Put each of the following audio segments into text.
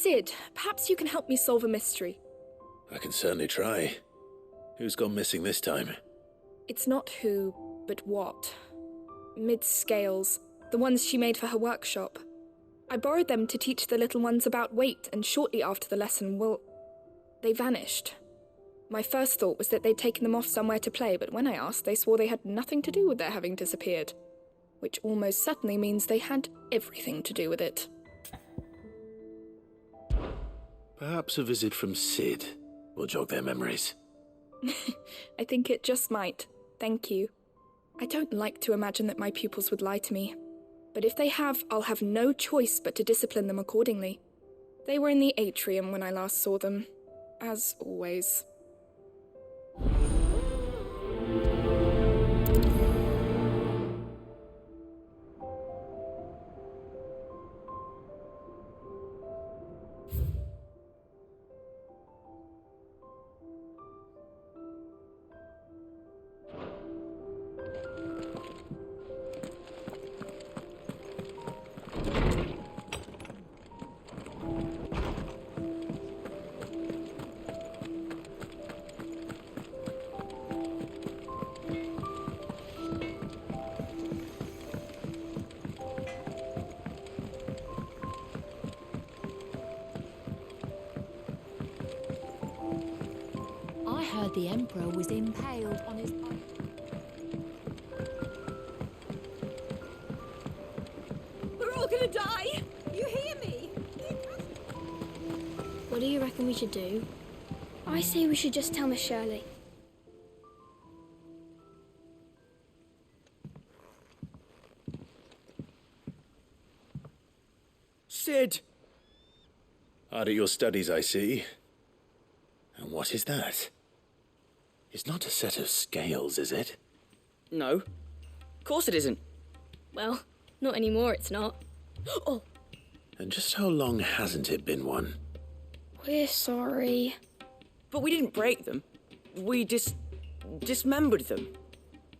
Sid, perhaps you can help me solve a mystery. I can certainly try. Who's gone missing this time? It's not who, but what. Mid's scales, the ones she made for her workshop. I borrowed them to teach the little ones about weight, and shortly after the lesson, they vanished. My first thought was that they'd taken them off somewhere to play, but when I asked, they swore they had nothing to do with their having disappeared. Which almost certainly means they had everything to do with it. Perhaps a visit from Sid will jog their memories. I think it just might. Thank you. I don't like to imagine that my pupils would lie to me. But if they have, I'll have no choice but to discipline them accordingly. They were in the atrium when I last saw them, as always. I heard the Emperor was impaled on his... We're all gonna die! You hear me? What do you reckon we should do? I say we should just tell Miss Shirley. Sid! Hard at your studies, I see. And what is that? It's not a set of scales, is it? No. Of course it isn't. Well, not anymore, it's not. Oh! And just how long hasn't it been one? We're sorry. But we didn't break them. We dismembered them.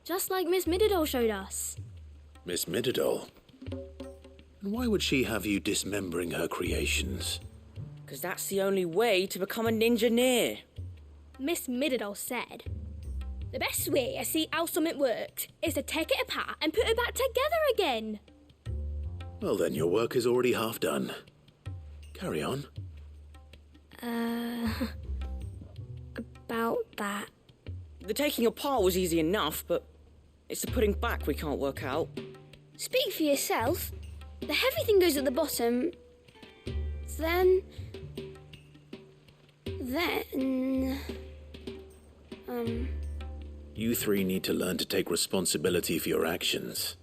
Just like Miss Mididol showed us. Miss Mididol? And why would she have you dismembering her creations? Because that's the only way to become a ninja-neer. Miss Mididol said, the best way I see how something works is to take it apart and put it back together again. Well then, your work is already half done. Carry on. About that. The taking apart was easy enough, but it's the putting back we can't work out. Speak for yourself. The heavy thing goes at the bottom. Then... You three need to learn to take responsibility for your actions.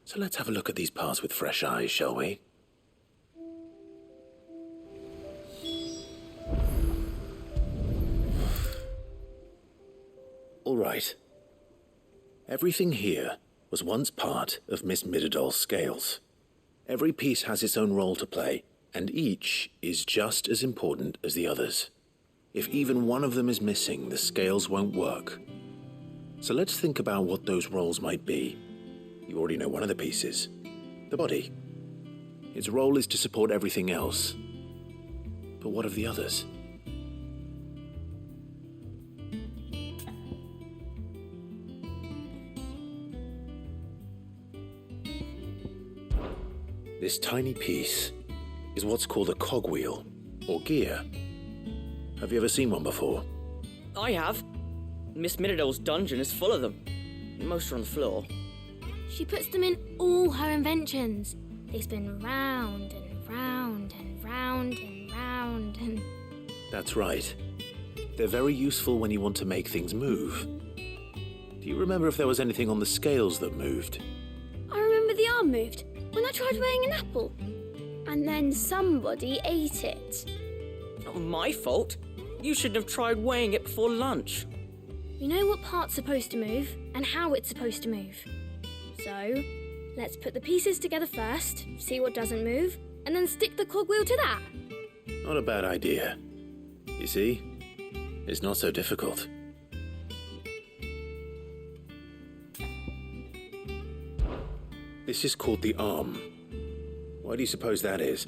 So let's have a look at these parts with fresh eyes, shall we? All right. Everything here was once part of Miss Mididol's scales. Every piece has its own role to play, and each is just as important as the others. If even one of them is missing, the scales won't work. So let's think about what those roles might be. You already know one of the pieces, the body. Its role is to support everything else. But what of the others? This tiny piece is what's called a cogwheel, or gear. Have you ever seen one before? I have. Miss Mididol's dungeon is full of them. Most are on the floor. She puts them in all her inventions. They spin round and round and round and round and... That's right. They're very useful when you want to make things move. Do you remember if there was anything on the scales that moved? I remember the arm moved when I tried weighing an apple. And then somebody ate it. Not my fault. You shouldn't have tried weighing it before lunch. We know what part's supposed to move and how it's supposed to move. So, let's put the pieces together first, see what doesn't move, and then stick the cogwheel to that. Not a bad idea. You see, it's not so difficult. This is called the arm. Why do you suppose that is?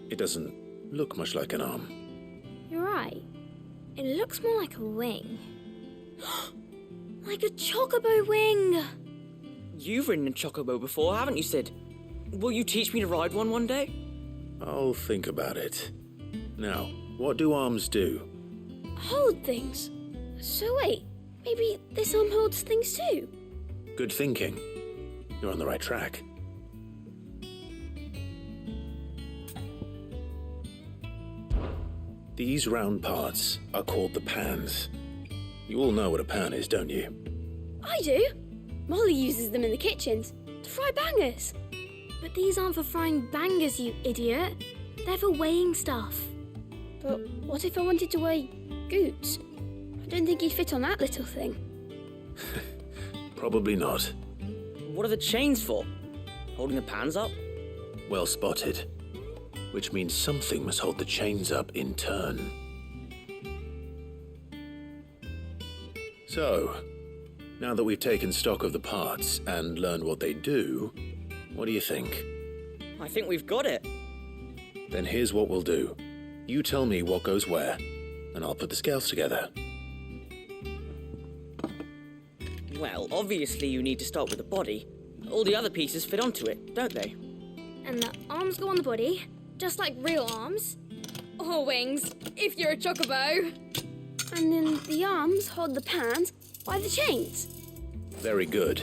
It doesn't look much like an arm. You're right. It looks more like a wing. Like a chocobo wing! You've ridden a chocobo before, haven't you, Sid? Will you teach me to ride one day? I'll think about it. Now, what do arms do? Hold things. So wait, maybe this arm holds things too? Good thinking. You're on the right track. These round parts are called the pans. You all know what a pan is, don't you? I do. Molly uses them in the kitchens to fry bangers. But these aren't for frying bangers, you idiot. They're for weighing stuff. But what if I wanted to weigh Goots? I don't think he'd fit on that little thing. Probably not. What are the chains for? Holding the pans up? Well spotted. Which means something must hold the chains up in turn. So, now that we've taken stock of the parts and learned what they do, what do you think? I think we've got it. Then here's what we'll do. You tell me what goes where, and I'll put the scales together. Well, obviously you need to start with the body. All the other pieces fit onto it, don't they? And the arms go on the body, just like real arms. Or wings, if you're a chocobo. And then the arms hold the pans by the chains. Very good.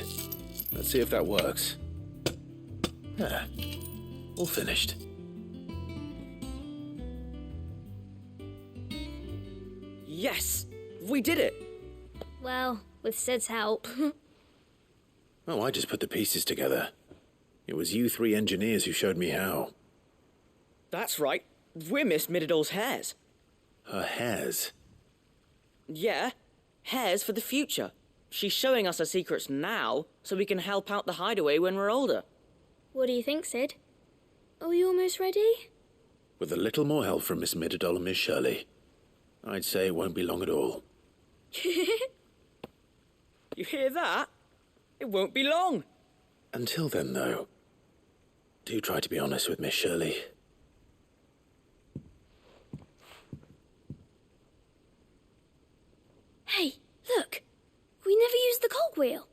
Let's see if that works. Ah, all finished. Yes! We did it! Well, with Sid's help. Oh, I just put the pieces together. It was you three engineers who showed me how. That's right. We're Miss Mididol's hairs. Her hairs? Yeah, hairs for the future. She's showing us her secrets now, so we can help out the hideaway when we're older. What do you think, Sid? Are we almost ready? With a little more help from Miss Mididol and Miss Shirley, I'd say it won't be long at all. You hear that? It won't be long. Until then, though, do try to be honest with Miss Shirley. Hey, look! We never used the cogwheel.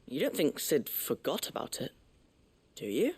You don't think Sid forgot about it, do you?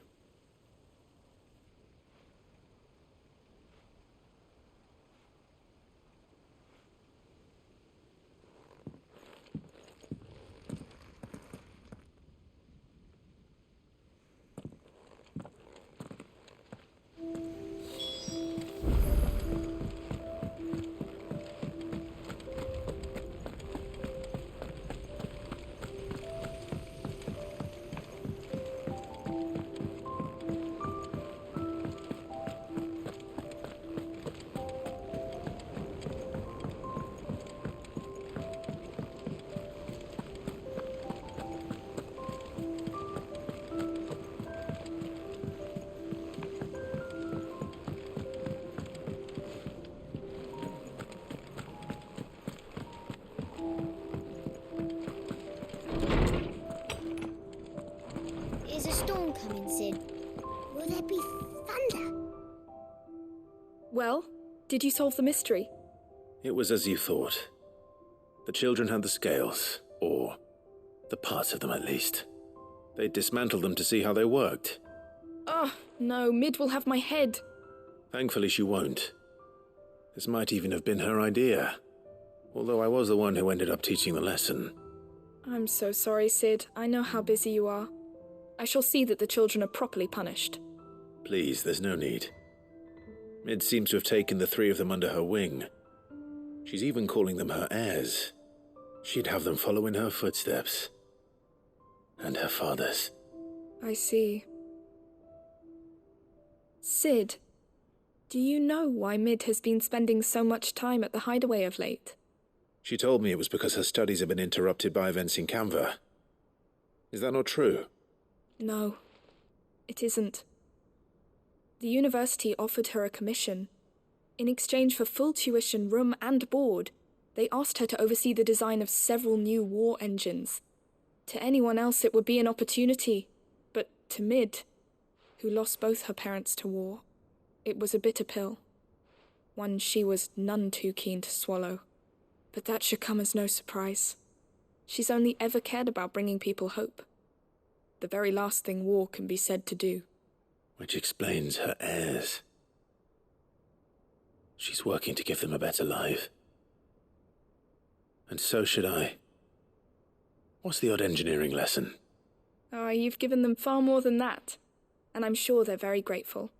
Is a storm coming, Sid? Will there be thunder? Well, did you solve the mystery? It was as you thought. The children had the scales, or the parts of them at least. They dismantled them to see how they worked. Oh, no, Mid will have my head. Thankfully she won't. This might even have been her idea. Although I was the one who ended up teaching the lesson. I'm so sorry, Sid. I know how busy you are. I shall see that the children are properly punished. Please, there's no need. Mid seems to have taken the three of them under her wing. She's even calling them her heirs. She'd have them follow in her footsteps. And her father's. I see. Sid, do you know why Mid has been spending so much time at the hideaway of late? She told me it was because her studies have been interrupted by events in Canva. Is that not true? No, it isn't. The university offered her a commission. In exchange for full tuition, room and board, they asked her to oversee the design of several new war engines. To anyone else it would be an opportunity, but to Mid, who lost both her parents to war. It was a bitter pill, one she was none too keen to swallow. But that should come as no surprise. She's only ever cared about bringing people hope. The very last thing war can be said to do. Which explains her heirs. She's working to give them a better life. And so should I. What's the odd engineering lesson? Ah, you've given them far more than that, and I'm sure they're very grateful.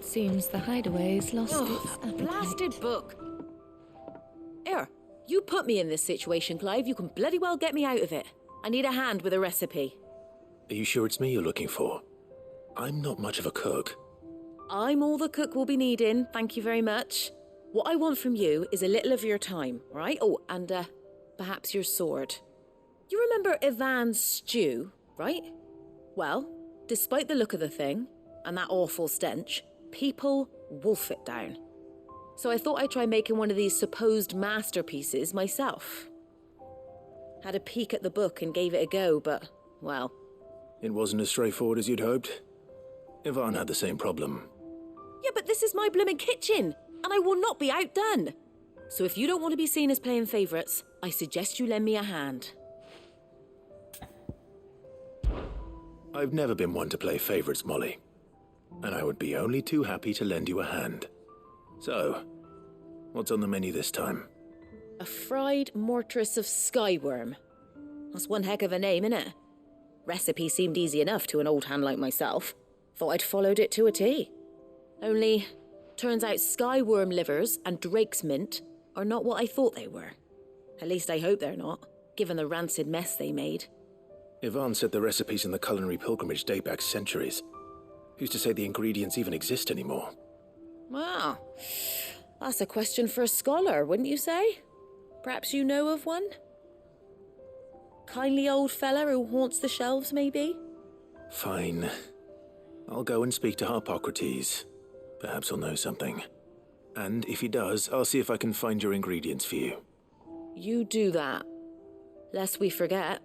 Seems the hideaway's lost its appetite. Blasted book! Here, you put me in this situation, Clive. You can bloody well get me out of it. I need a hand with a recipe. Are you sure it's me you're looking for? I'm not much of a cook. I'm all the cook will be needing, thank you very much. What I want from you is a little of your time, right? Oh, and perhaps your sword. You remember Ivan's stew, right? Well, despite the look of the thing, and that awful stench, people wolf it down. So I thought I'd try making one of these supposed masterpieces myself. Had a peek at the book and gave it a go, but, well... It wasn't as straightforward as you'd hoped. Ivan had the same problem. Yeah, but this is my blooming kitchen, and I will not be outdone. So if you don't want to be seen as playing favourites, I suggest you lend me a hand. I've never been one to play favourites, Molly. And I would be only too happy to lend you a hand. So, what's on the menu this time? A fried mortress of skyworm. That's one heck of a name, innit? Recipe seemed easy enough to an old hand like myself. Thought I'd followed it to a T. Only, turns out skyworm livers and drake's mint are not what I thought they were. At least I hope they're not, given the rancid mess they made. Ivan said the recipes in the culinary pilgrimage date back centuries. Who's to say the ingredients even exist anymore? Wow. That's a question for a scholar, wouldn't you say? Perhaps you know of one? Kindly old fella who haunts the shelves, maybe? Fine. I'll go and speak to Harpocrates. Perhaps he'll know something. And if he does, I'll see if I can find your ingredients for you. You do that. Lest we forget,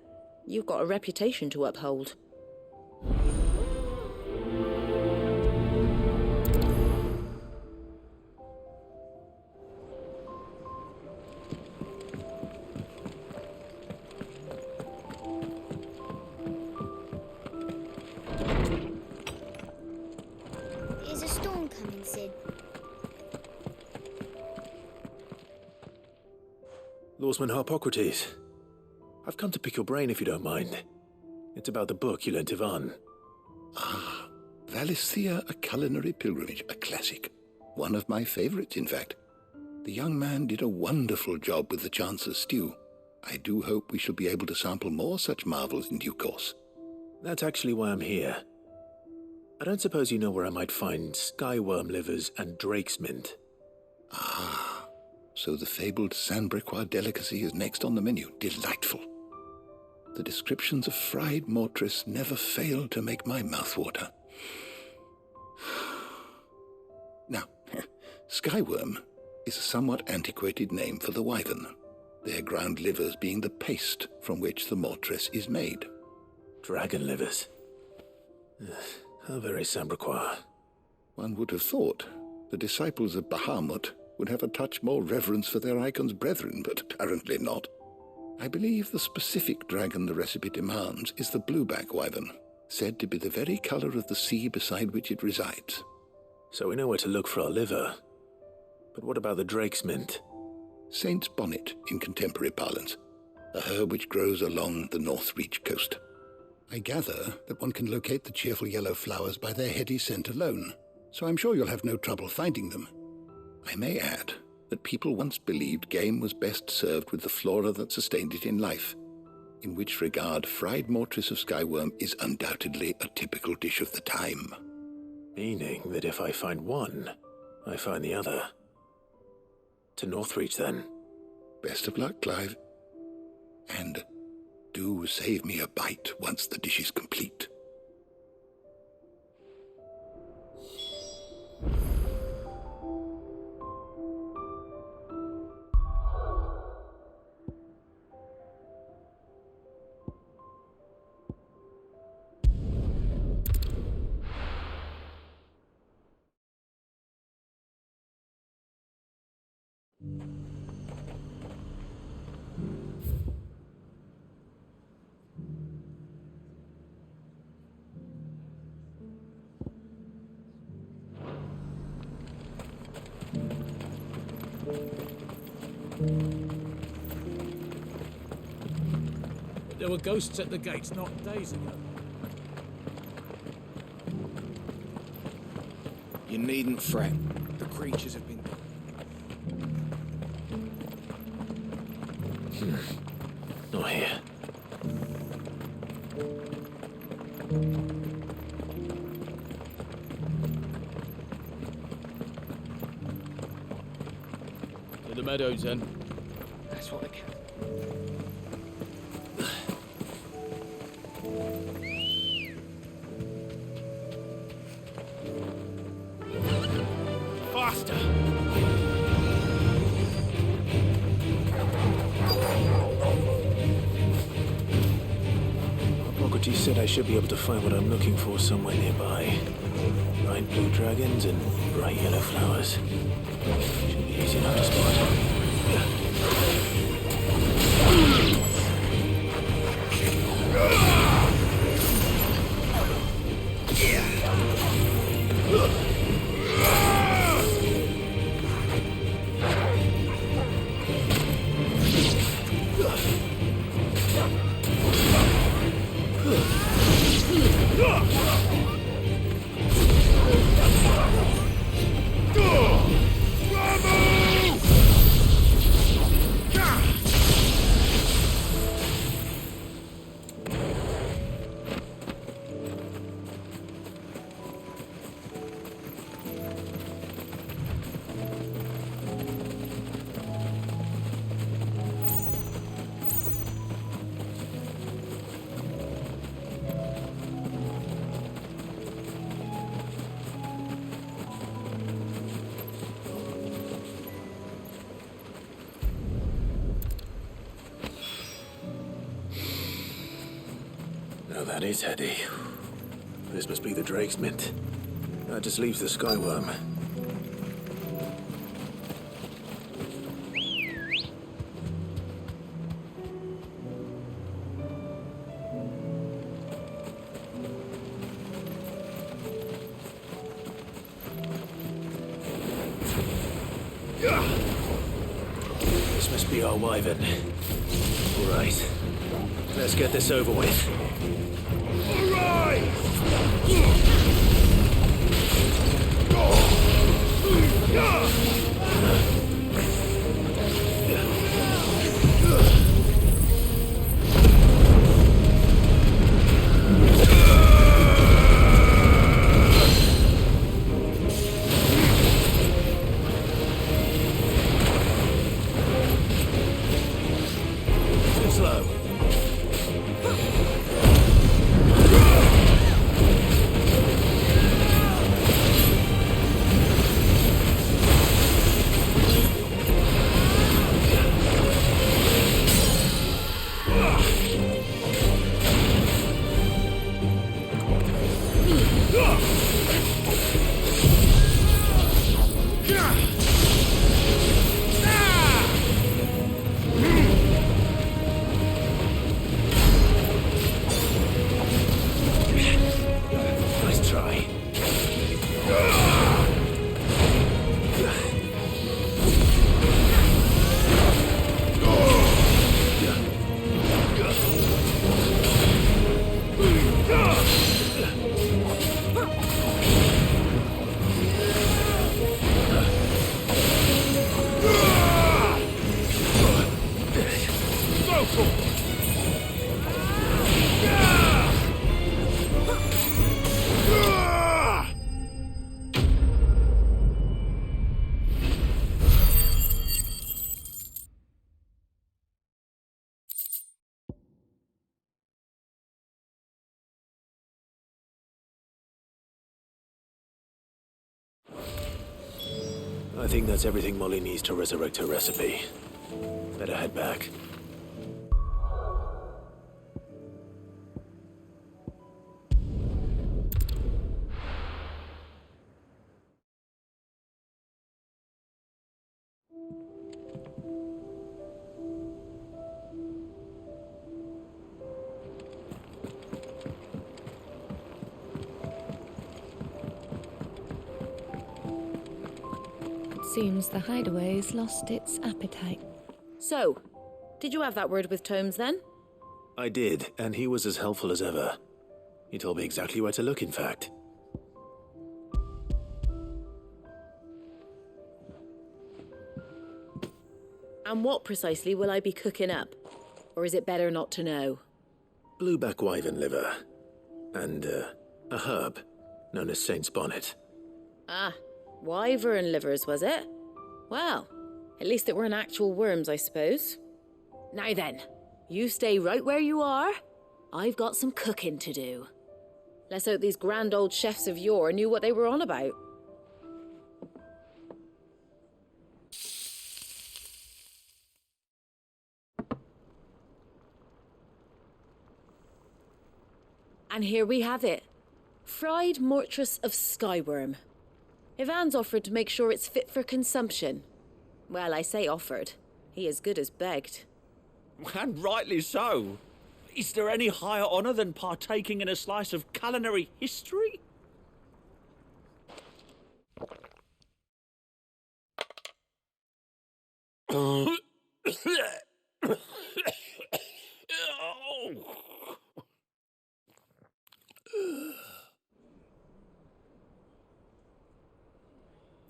you've got a reputation to uphold. Is a storm coming, Sid? Lawsman Harpocrates. I've come to pick your brain if you don't mind. It's about the book you lent Ivan. Ah, Valisthea, A Culinary Pilgrimage, a classic. One of my favourites, in fact. The young man did a wonderful job with the Chance's stew. I do hope we shall be able to sample more such marvels in due course. That's actually why I'm here. I don't suppose you know where I might find skyworm livers and drake's mint. Ah, so the fabled Sandbrequois delicacy is next on the menu. Delightful. The descriptions of fried mortress never fail to make my mouth water. Now, skyworm is a somewhat antiquated name for the wyvern, their ground livers being the paste from which the mortress is made. Dragon livers. How very Sandbrequois. One would have thought the disciples of Bahamut would have a touch more reverence for their icon's brethren, but apparently not. I believe the specific dragon the recipe demands is the blueback wyvern, said to be the very colour of the sea beside which it resides. So we know where to look for our liver. But what about the drake's mint? Saint's bonnet in contemporary parlance, a herb which grows along the North Reach coast. I gather that one can locate the cheerful yellow flowers by their heady scent alone, so I'm sure you'll have no trouble finding them. I may add that people once believed game was best served with the flora that sustained it in life, in which regard fried mortress of skyworm is undoubtedly a typical dish of the time. Meaning that if I find one, I find the other. To Northreach, then. Best of luck, Clive. And do save me a bite once the dish is complete. There were ghosts at the gates not days ago. You needn't fret. The creatures have been... Not here. To the meadows, then. That's what they can. Faster! Hippocrates said I should be able to find what I'm looking for somewhere nearby. Bright blue dragons and bright yellow flowers. Should be easy enough to spot. Now that is heady. This must be the Drake's Mint. That just leaves the Skyworm. This must be our wyvern. All right. Let's get this over with. Too slow. I think that's everything Molly needs to resurrect her recipe. Better head back. Seems the hideaway's lost its appetite. So, did you have that word with Tomes then? I did, and he was as helpful as ever. He told me exactly where to look, in fact. And what precisely will I be cooking up? Or is it better not to know? Blueback wyvern liver. And, a herb known as Saint's Bonnet. Ah, wyvern livers, was it? Well, at least it weren't actual worms, I suppose. Now then, you stay right where you are. I've got some cooking to do. Let's hope these grand old chefs of yore knew what they were on about. And here we have it. Fried mortress of skyworm. Ivan's offered to make sure it's fit for consumption. Well, I say offered. He as good as begged. And rightly so. Is there any higher honour than partaking in a slice of culinary history?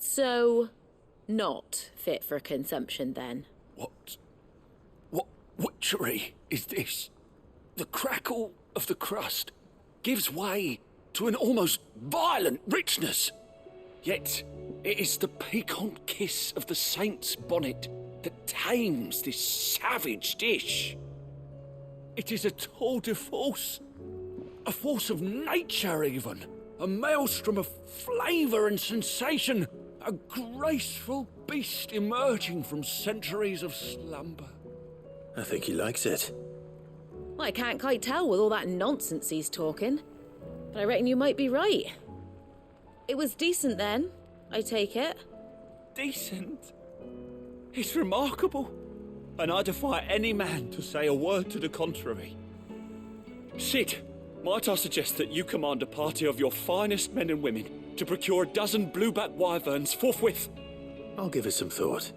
So, not fit for consumption then? What witchery is this? The crackle of the crust gives way to an almost violent richness. Yet, it is the piquant kiss of the saint's bonnet that tames this savage dish. It is a tour de force, a force of nature even, a maelstrom of flavour and sensation, a graceful beast emerging from centuries of slumber. I think he likes it. Well, I can't quite tell with all that nonsense he's talking, but I reckon you might be right. It was decent then, I take it. Decent? It's remarkable, and I defy any man to say a word to the contrary. Sid, might I suggest that you command a party of your finest men and women to procure a dozen blueback wyverns forthwith? I'll give it some thought.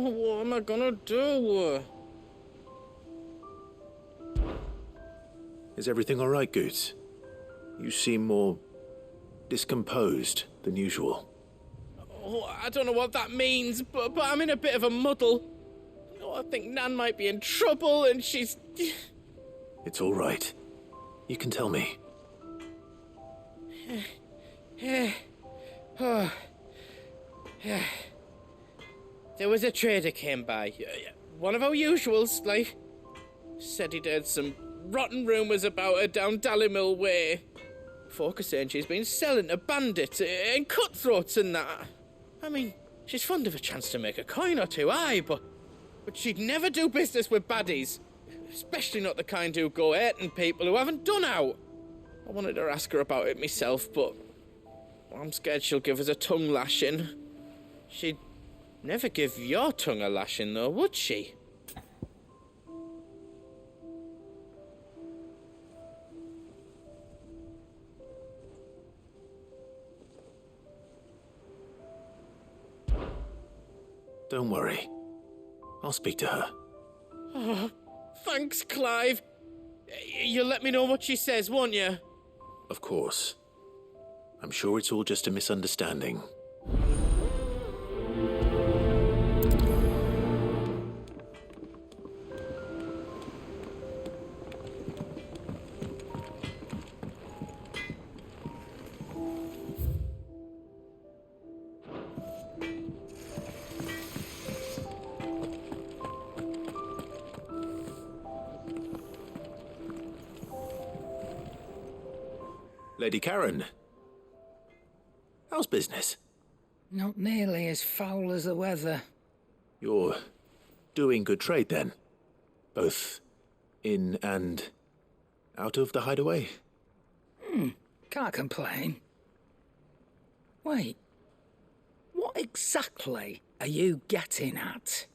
What am I gonna do? Is everything all right, Goots? You seem more discomposed than usual. Oh, I don't know what that means, but I'm in a bit of a muddle. Oh, I think Nan might be in trouble, and she's... It's all right. You can tell me. There was a trader came by. One of our usuals, like. Said he'd heard some rotten rumours about her down Dallymill Way. Folk are saying she's been selling to bandits and cutthroats and that. I mean, she's fond of a chance to make a coin or two, aye, but she'd never do business with baddies. Especially not the kind who go hurting people who haven't done out. I wanted to ask her about it myself, but I'm scared she'll give us a tongue lashing. She'd never give your tongue a lashing, though, would she? Don't worry. I'll speak to her. Oh, thanks, Clive. You'll let me know what she says, won't you? Of course. I'm sure it's all just a misunderstanding. Lady Karen, how's business? Not nearly as foul as the weather. You're doing good trade then? Both in and out of the hideaway? Can't complain. Wait, what exactly are you getting at?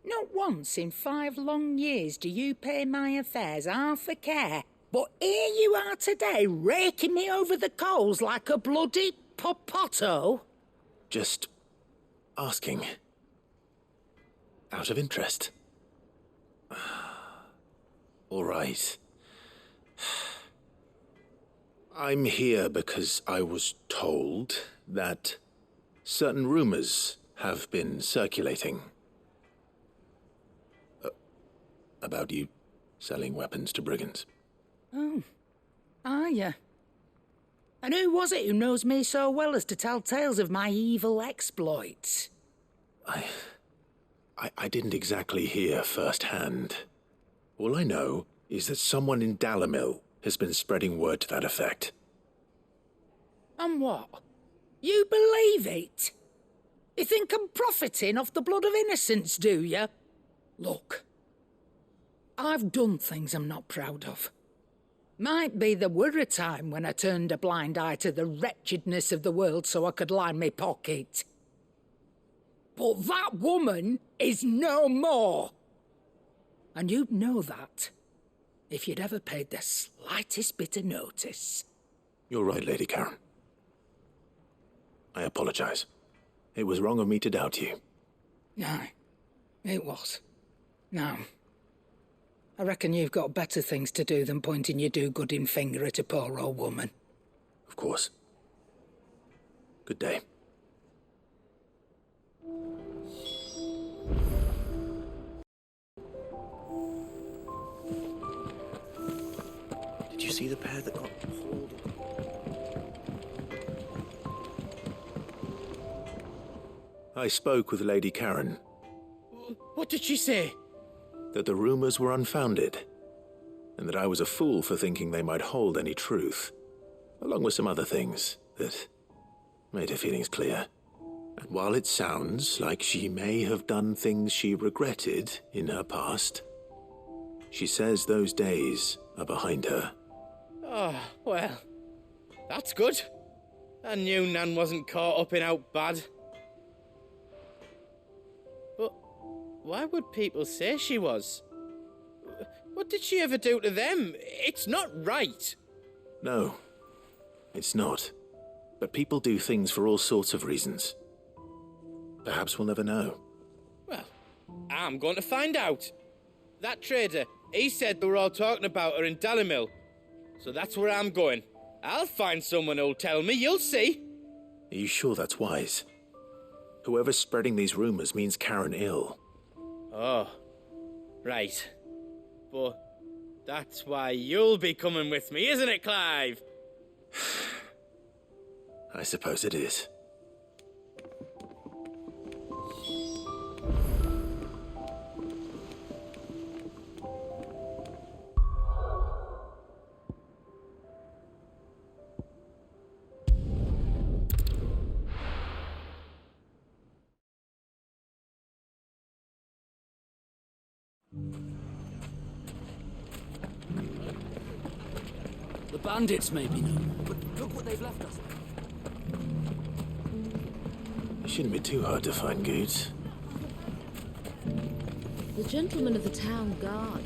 Not once in 5 long years do you pay my affairs half a care. But here you are today, raking me over the coals like a bloody popoto. Just asking. Out of interest. All right. I'm here because I was told that certain rumors have been circulating. About you selling weapons to brigands. Oh, are you? And who was it who knows me so well as to tell tales of my evil exploits? I didn't exactly hear firsthand. All I know is that someone in Dalimil has been spreading word to that effect. And what? You believe it? You think I'm profiting off the blood of innocents, do you? Look, I've done things I'm not proud of. Might be there were a time when I turned a blind eye to the wretchedness of the world so I could line my pocket. But that woman is no more. And you'd know that if you'd ever paid the slightest bit of notice. You're right, Lady Karen. I apologize. It was wrong of me to doubt you. No, it was. Now, I reckon you've got better things to do than pointing your do-gooding finger at a poor old woman. Of course. Good day. Did you see the pair that got hauled? I spoke with Lady Karen. What did she say? That the rumors were unfounded, and that I was a fool for thinking they might hold any truth, along with some other things that made her feelings clear. And while it sounds like she may have done things she regretted in her past, she says those days are behind her. Oh, well, that's good. I knew Nan wasn't caught up in out bad. But why would people say she was? What did she ever do to them? It's not right. No, it's not. But people do things for all sorts of reasons. Perhaps we'll never know. Well, I'm going to find out. That trader, he said they were all talking about her in Dalimil. So that's where I'm going. I'll find someone who'll tell me, you'll see. Are you sure that's wise? Whoever's spreading these rumors means Karen ill. Oh, right. But that's why you'll be coming with me, isn't it, Clive? I suppose it is. The bandits may be known, but look what they've left us. It shouldn't be too hard to find goods. The gentleman of the town guard.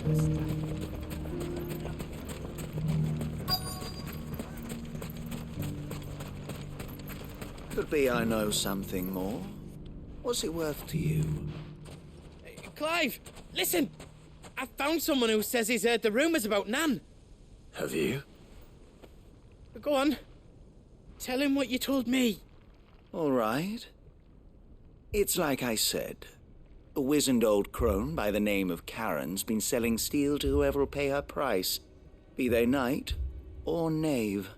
Could be I know something more. What's it worth to you? Clive, listen! I found someone who says he's heard the rumours about Nan. Have you? Go on. Tell him what you told me. All right. It's like I said. A wizened old crone by the name of Karen's been selling steel to whoever will pay her price, be they knight or knave.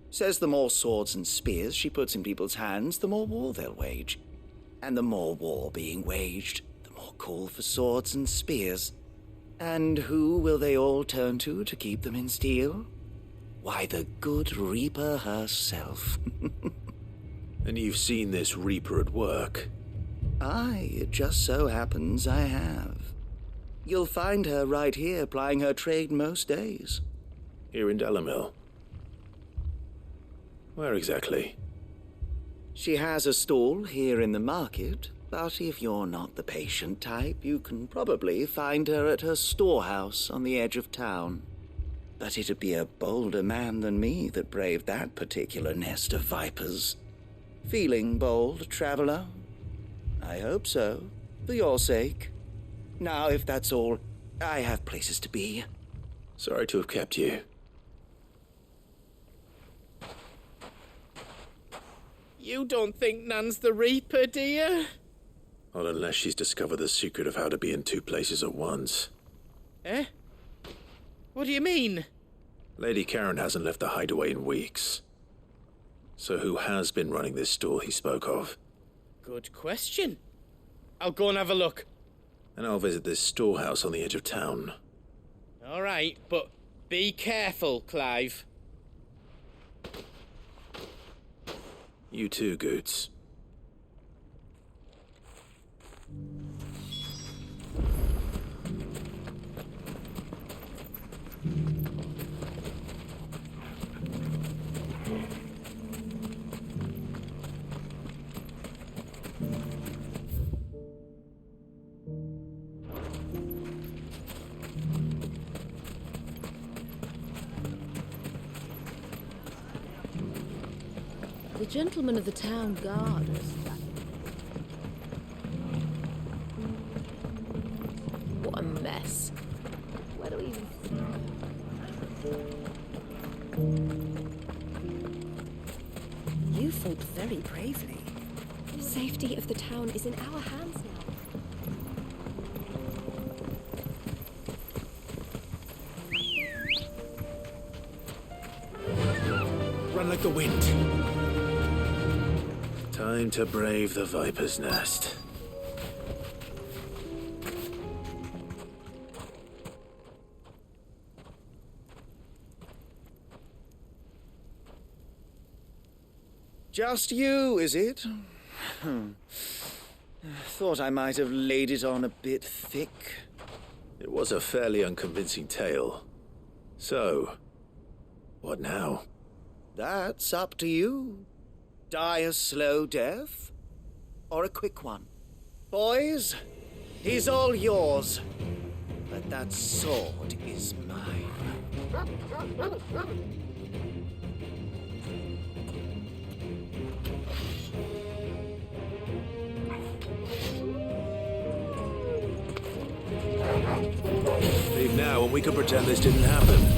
Says the more swords and spears she puts in people's hands, the more war they'll wage. And the more war being waged, the more call for swords and spears. And who will they all turn to keep them in steel? Why, the good Reaper herself. And you've seen this Reaper at work? Aye, it just so happens I have. You'll find her right here plying her trade most days. Here in Dalimil? Where exactly? She has a stall here in the market, but if you're not the patient type, you can probably find her at her storehouse on the edge of town. But it'd be a bolder man than me that braved that particular nest of vipers. Feeling bold, traveler? I hope so, for your sake. Now, if that's all, I have places to be. Sorry to have kept you. You don't think Nan's the Reaper, do you? Not unless she's discovered the secret of how to be in two places at once. Eh? What do you mean? Lady Karen hasn't left the hideaway in weeks. So who has been running this stall he spoke of? Good question. I'll go and have a look. And I'll visit this storehouse on the edge of town. All right, but be careful, Clive. You too, Goots. The gentleman of the town guard. What a mess. Where do we even start? You fought very bravely. The safety of the town is in our hands now. Run like the wind. Time to brave the Viper's Nest. Just you, is it? Thought I might have laid it on a bit thick. It was a fairly unconvincing tale. So, what now? That's up to you. Die a slow death, or a quick one. Boys, he's all yours, but that sword is mine. Leave now, and we can pretend this didn't happen.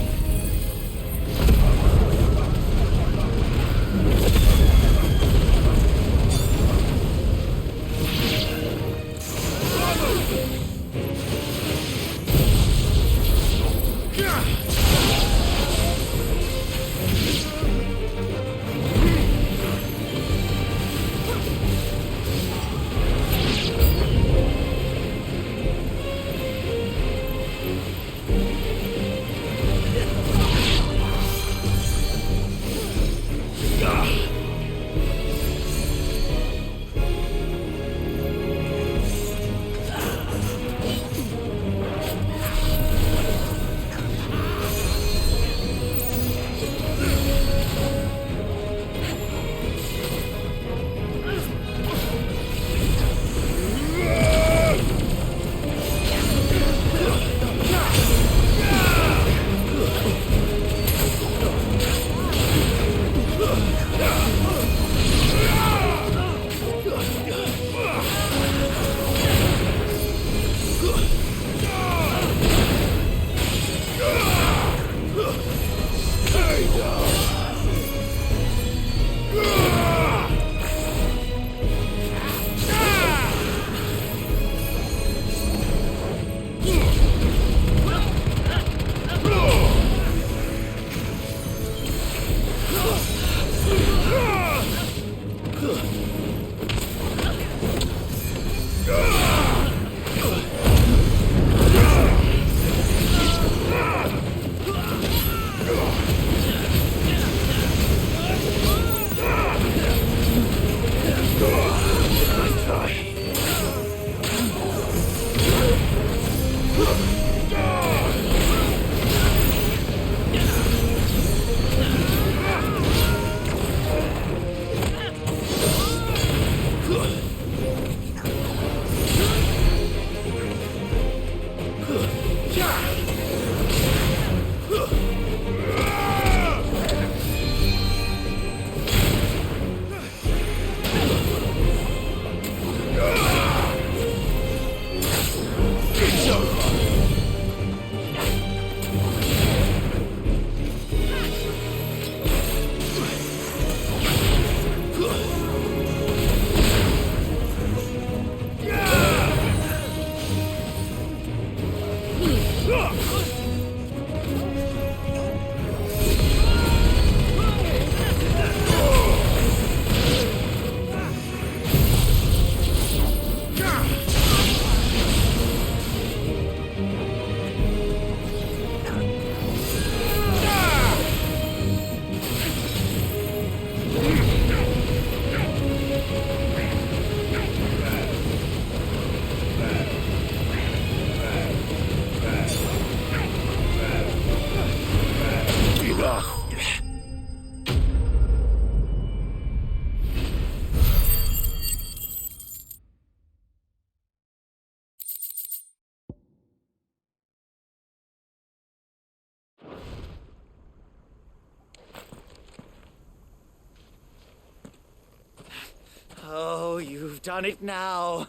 done it now.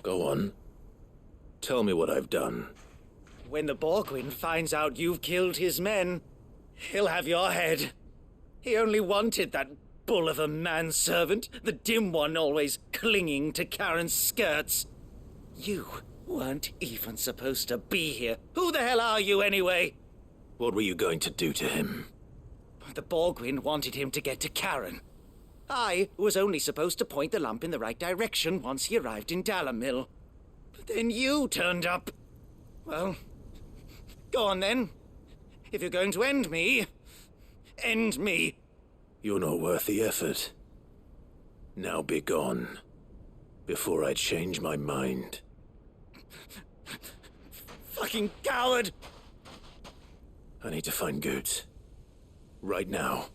Go on. Tell me what I've done. When the Borgwyn finds out you've killed his men, he'll have your head. He only wanted that bull of a manservant, the dim one always clinging to Karen's skirts. You weren't even supposed to be here. Who the hell are you anyway? What were you going to do to him? The Borgwyn wanted him to get to Karen. I was only supposed to point the lamp in the right direction once he arrived in Dalamil. But then you turned up. Well, go on then. If you're going to end me, end me. You're not worth the effort. Now be gone, before I change my mind. Fucking coward! I need to find Goots. Right now.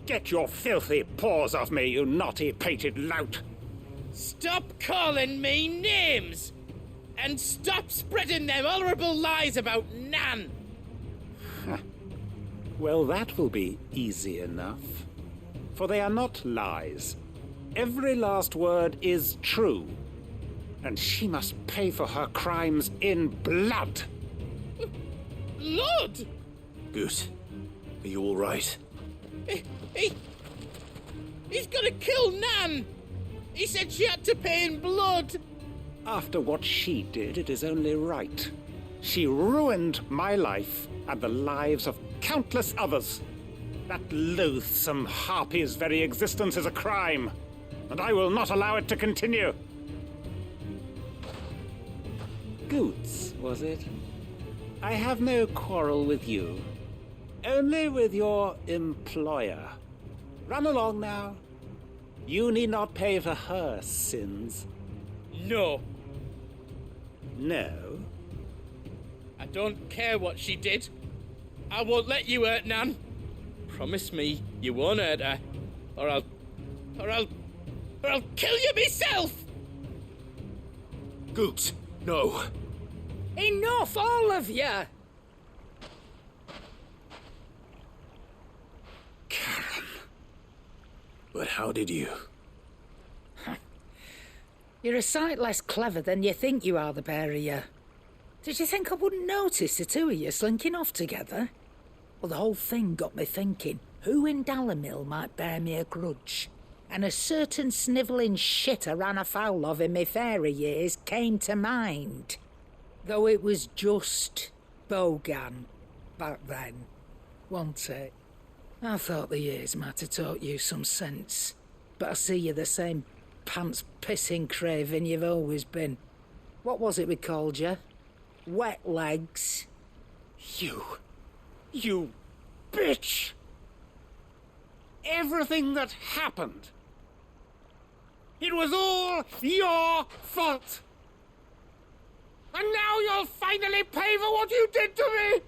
Get your filthy paws off me, you naughty-pated lout! Stop calling me names! And stop spreading them horrible lies about Nan! Well, that will be easy enough. For they are not lies. Every last word is true. And she must pay for her crimes in blood. Blood? Goot, are you all right? He's gonna kill Nan! He said she had to pay in blood! After what she did, it is only right. She ruined my life and the lives of countless others. That loathsome harpy's very existence is a crime, and I will not allow it to continue. Goots, was it? I have no quarrel with you. Only with your employer. Run along now. You need not pay for her sins. No. No? I don't care what she did. I won't let you hurt Nan. Promise me you won't hurt her, or I'll kill you myself! Goots, no. Enough, all of you! Karen. But how did you? You're a sight less clever than you think you are, the pair of you. Did you think I wouldn't notice the two of you slinking off together? Well, the whole thing got me thinking, who in Dalamil might bear me a grudge? And a certain snivelling shit I ran afoul of in my fairy years came to mind. Though it was just Bogan back then, wasn't it? I thought the years might have taught you some sense, but I see you're the same pants-pissing craven you've always been. What was it we called you? Wet legs? You bitch! Everything that happened, it was all your fault! And now you'll finally pay for what you did to me!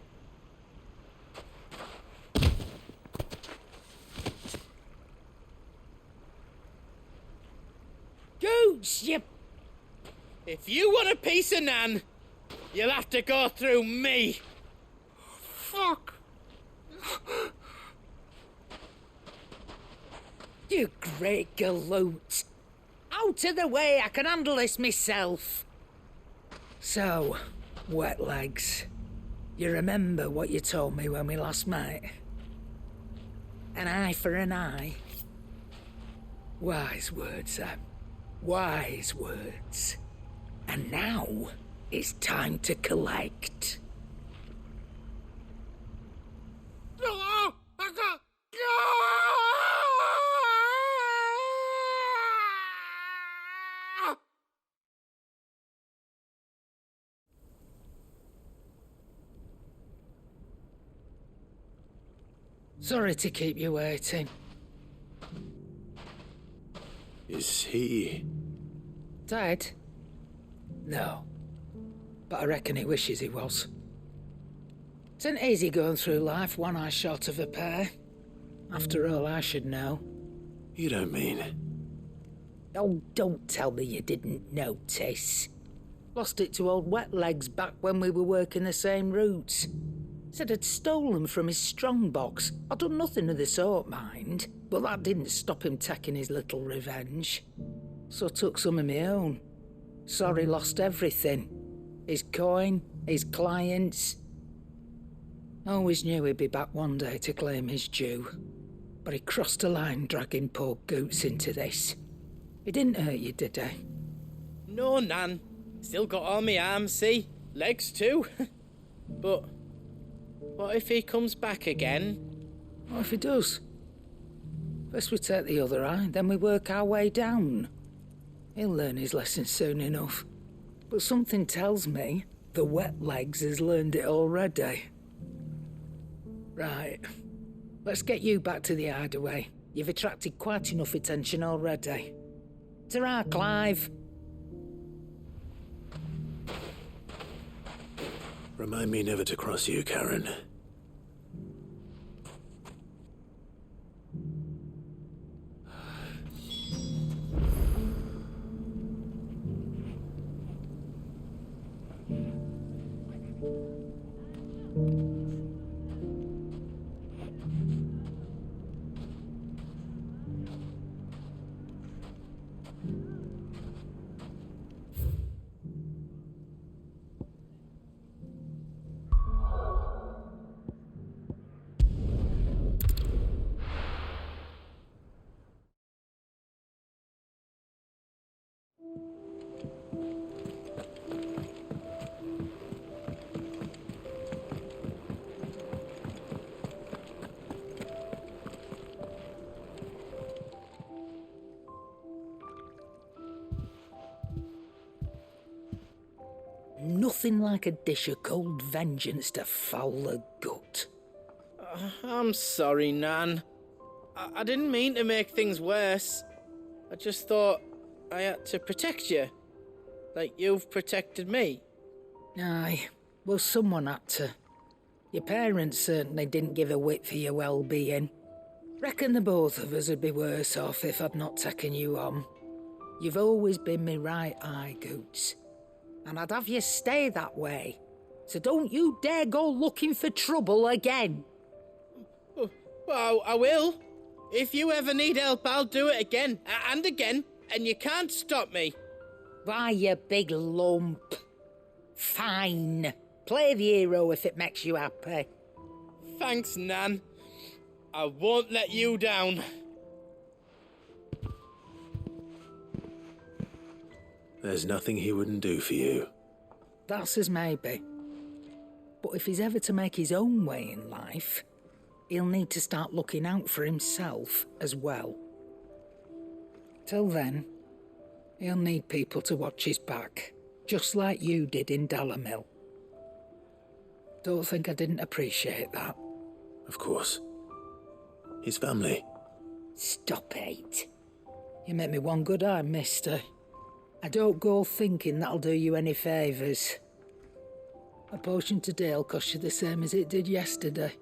Goots, you... If you want a piece of Nan, you'll have to go through me. Fuck! You great galoot. Out of the way, I can handle this myself. So, wet legs, you remember what you told me when we last met? An eye for an eye. Wise words, Sam. Wise words. And now, it's time to collect. Sorry to keep you waiting. Is he... dead? No. But I reckon he wishes he was. It's an easy going through life, one eye short of a pair. After all, I should know. You don't mean... Oh, don't tell me you didn't notice. Lost it to old Wet Legs back when we were working the same routes. Said I'd stolen from his strongbox. I'd done nothing of the sort, mind. But that didn't stop him taking his little revenge. So I took some of my own. Sorry, lost everything. His coin, his clients. Always knew he'd be back one day to claim his due. But he crossed a line dragging poor Goots into this. He didn't hurt you, did he? No, Nan. Still got all my arms, see? Legs too. But what if he comes back again? What if he does? First we take the other eye, then we work our way down. He'll learn his lesson soon enough. But something tells me the Wet Legs has learned it already. Right. Let's get you back to the hideaway. You've attracted quite enough attention already. Ta-ra, Clive. Remind me never to cross you, Karen. Nothing like a dish of cold vengeance to foul the gut. I'm sorry, Nan. I didn't mean to make things worse. I just thought I had to protect you. Like you've protected me. Aye, well, someone had to. Your parents certainly didn't give a whit for your well-being. Reckon the both of us would be worse off if I'd not taken you on. You've always been me right eye, Goots. And I'd have you stay that way. So don't you dare go looking for trouble again. Well, I will. If you ever need help, I'll do it again and again, and you can't stop me. Why, you big lump. Fine. Play the hero if it makes you happy. Thanks, Nan. I won't let you down. There's nothing he wouldn't do for you. That's as maybe. But if he's ever to make his own way in life, he'll need to start looking out for himself as well. Till then, he'll need people to watch his back, just like you did in Dalamil. Don't think I didn't appreciate that. Of course. His family. Stop it. You make me one good eye, mister. I don't go thinking that'll do you any favours. A potion today will cost you the same as it did yesterday.